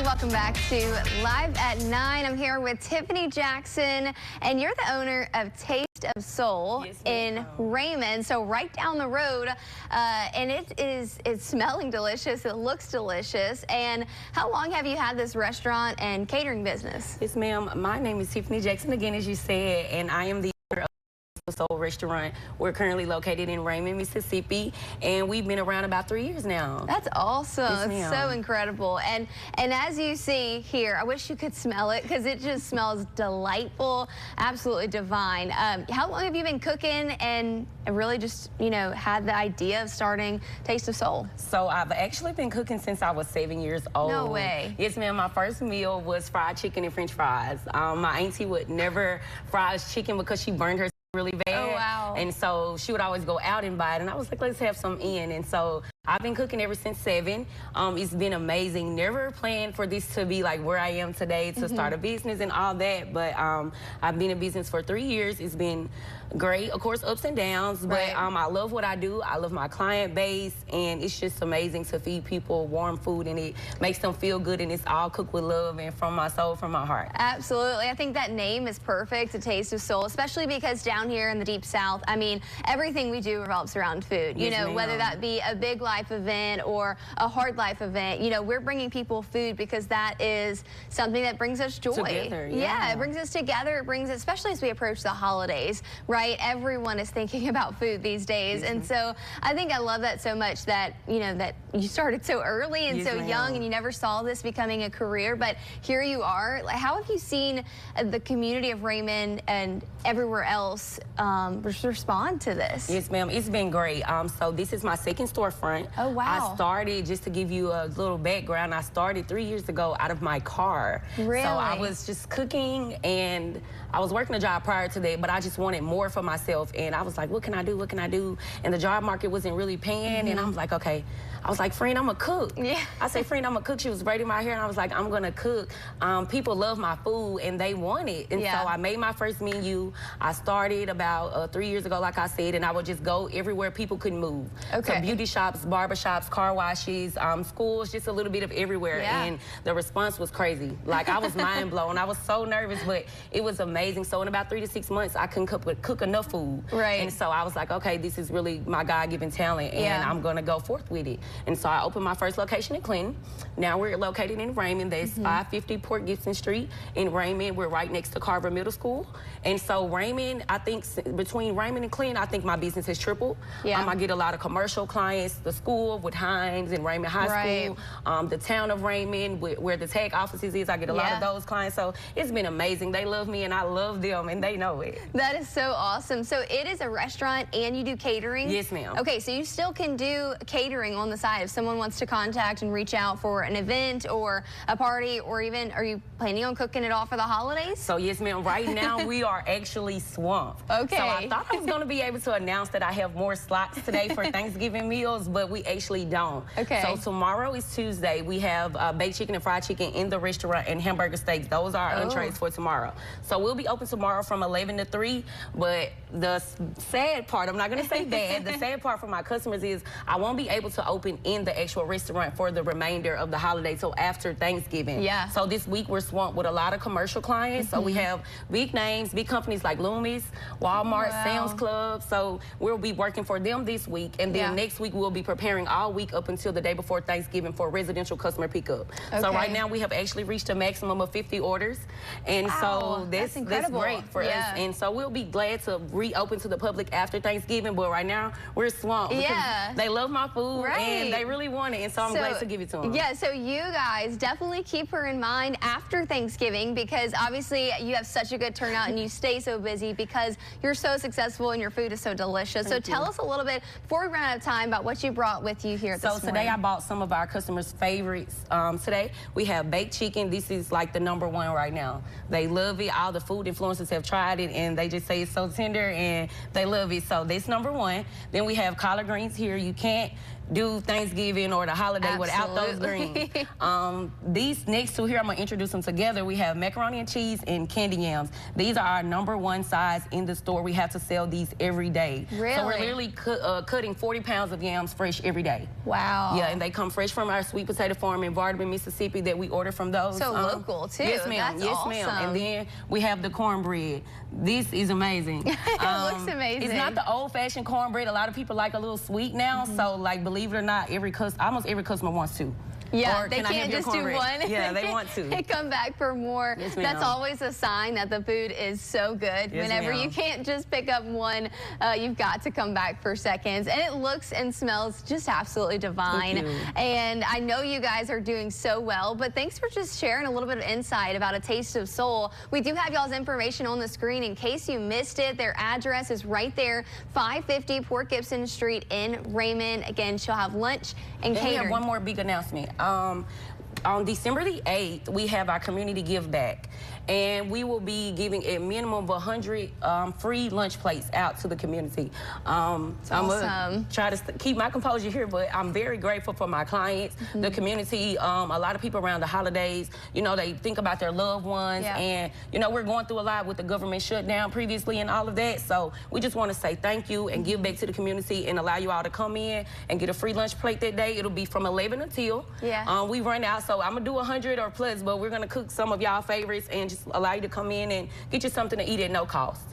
and welcome back to Live at 9. I'm here with Tiffany Jackson, and you're the owner of Taste of Soul in Raymond, so right down the road, and it's smelling delicious. It looks delicious. And how long have you had this restaurant and catering business? Yes, ma'am. My name is Tiffany Jackson, again, as you said, and I am the owner of Soul Restaurant. We're currently located in Raymond, Mississippi, and we've been around about 3 years now. That's awesome. Yes, it's so incredible. And as you see here, I wish you could smell it because it just smells delightful, absolutely divine. How long have you been cooking and really just, you know, had the idea of starting Taste of Soul? So I've actually been cooking since I was 7 years old. No way. Yes, ma'am. My first meal was fried chicken and French fries. My auntie would never fry chicken because she burned her really bad. Oh, wow. And so she would always go out and buy it, and I was like, let's have some in. And so I've been cooking ever since 7. It's been amazing. Never planned for this to be like where I am today, to start a business and all that, but I've been in business for 3 years. It's been great, of course, ups and downs, but I love what I do. I love my client base, and it's just amazing to feed people warm food, and it makes them feel good, and it's all cooked with love and from my soul, from my heart. Absolutely. I think that name is perfect, A Taste of Soul, especially because down here in the Deep South, I mean, everything we do revolves around food. You know, whether that be a big life event or a hard life event, you know, we're bringing people food because that is something that brings us joy. Together, yeah, it brings us together. It brings, especially as we approach the holidays, right? Everyone is thinking about food these days. And so I think I love that so much that, you know, that you started so early and so young, and you never saw this becoming a career, but here you are. Like, how have you seen the community of Raymond and everywhere else respond to this? Yes, ma'am. It's been great. So this is my second storefront. Oh, wow. I started, just to give you a little background, I started 3 years ago out of my car. Really? So I was just cooking, and I was working a job prior to that, but I just wanted more for myself, and I was like, what can I do? What can I do? And the job market wasn't really paying, and I was like, okay. I was like, friend, I'm a cook. Yeah. I said, friend, I'm a cook. She was braiding my hair, and I was like, I'm gonna cook. People love my food, and they want it. And so I made my first menu. I started about 3 years ago, like I said, and I would just go everywhere people couldn't move. Okay. So beauty shops, barber shops, car washes, schools, just a little bit of everywhere. Yeah. And the response was crazy. Like, I was mind blown. I was so nervous, but it was amazing. So in about 3 to 6 months, I couldn't cook enough food. Right. And so I was like, okay, this is really my God-given talent, and I'm gonna go forth with it. And so I opened my first location in Clinton. Now we're located in Raymond. That's 550 Port Gibson Street in Raymond. We're right next to Carver Middle School. And so Raymond, I think between Raymond and Clinton, I think my business has tripled. I get a lot of commercial clients, the school with Hines and Raymond High School, the town of Raymond where the tag offices is. I get a lot of those clients. So it's been amazing. They love me, and I love them, and they know it. That is so awesome. So it is a restaurant, and you do catering? Yes, ma'am. Okay, so you still can do catering on the side if someone wants to contact and reach out for an event or a party, or even, are you planning on cooking it all for the holidays? So yes, ma'am. Right now we are actually swamped. Okay. So I thought I was going to be able to announce that I have more slots today for Thanksgiving meals, but we actually don't. Okay. So tomorrow is Tuesday. We have baked chicken and fried chicken in the restaurant, and hamburger steaks. Those are our entrees for tomorrow. So we'll be open tomorrow from 11 to 3. But the sad part, I'm not going to say bad, the sad part for my customers is I won't be able to open in the actual restaurant for the remainder of the holiday till after Thanksgiving. Yeah. So this week we're swamped with a lot of commercial clients. So we have big names, big companies like Loomis, Walmart, Sam's Club. So we'll be working for them this week, and then next week we'll be preparing all week up until the day before Thanksgiving for residential customer pickup. So right now we have actually reached a maximum of 50 orders, and so that's great for us. And so we'll be glad to reopen to the public after Thanksgiving, but right now we're swamped because they love my food and they really want it, and so I'm glad to give it to them. Yeah, so you guys definitely keep her in mind after Thanksgiving, because obviously you have such a good turnout and you stay so busy because you're so successful and your food is so delicious. So tell us a little bit, before we run out of time, about what you brought with you here this morning. So today I bought some of our customers' favorites. Today we have baked chicken. This is like the #1 right now. They love it. All the food influencers have tried it, and they just say it's so tender, and they love it. So that's #1. Then we have collard greens here. You can't do Thanksgiving or the holiday without those greens. These next two here, I'm gonna introduce them together. We have macaroni and cheese and candy yams. These are our #1 size in the store. We have to sell these every day. Really? So we're literally cutting 40 pounds of yams fresh every day. Wow. Yeah, and they come fresh from our sweet potato farm in Vardaman, Mississippi that we order from those. So local too. Yes, ma'am. That's awesome. And then we have the cornbread. This is amazing. It looks amazing. It's not the old-fashioned cornbread. A lot of people like a little sweet now. So, like, believe it or not, almost every customer wants to. Yeah, or they can't just do one. Yeah, they want to. They come back for more. Yes, that's always a sign that the food is so good. Yes, Whenever you can't just pick up one, you've got to come back for seconds. And it looks and smells just absolutely divine. Thank you. And I know you guys are doing so well, but thanks for just sharing a little bit of insight about A Taste of Soul. We do have y'all's information on the screen in case you missed it. Their address is right there, 550 Port Gibson Street in Raymond. Again, she'll have lunch and catering. We have one more big announcement. On December the 8th, we have our community give back, and we will be giving a minimum of 100 free lunch plates out to the community. I'm gonna try to keep my composure here, but I'm very grateful for my clients, the community. A lot of people around the holidays, you know, they think about their loved ones, and you know, we're going through a lot with the government shutdown previously and all of that. So we just want to say thank you and give back to the community and allow you all to come in and get a free lunch plate that day. It'll be from 11 until we run out. So I'm gonna do 100 or plus, but we're gonna cook some of y'all favorites and just allow you to come in and get you something to eat at no cost.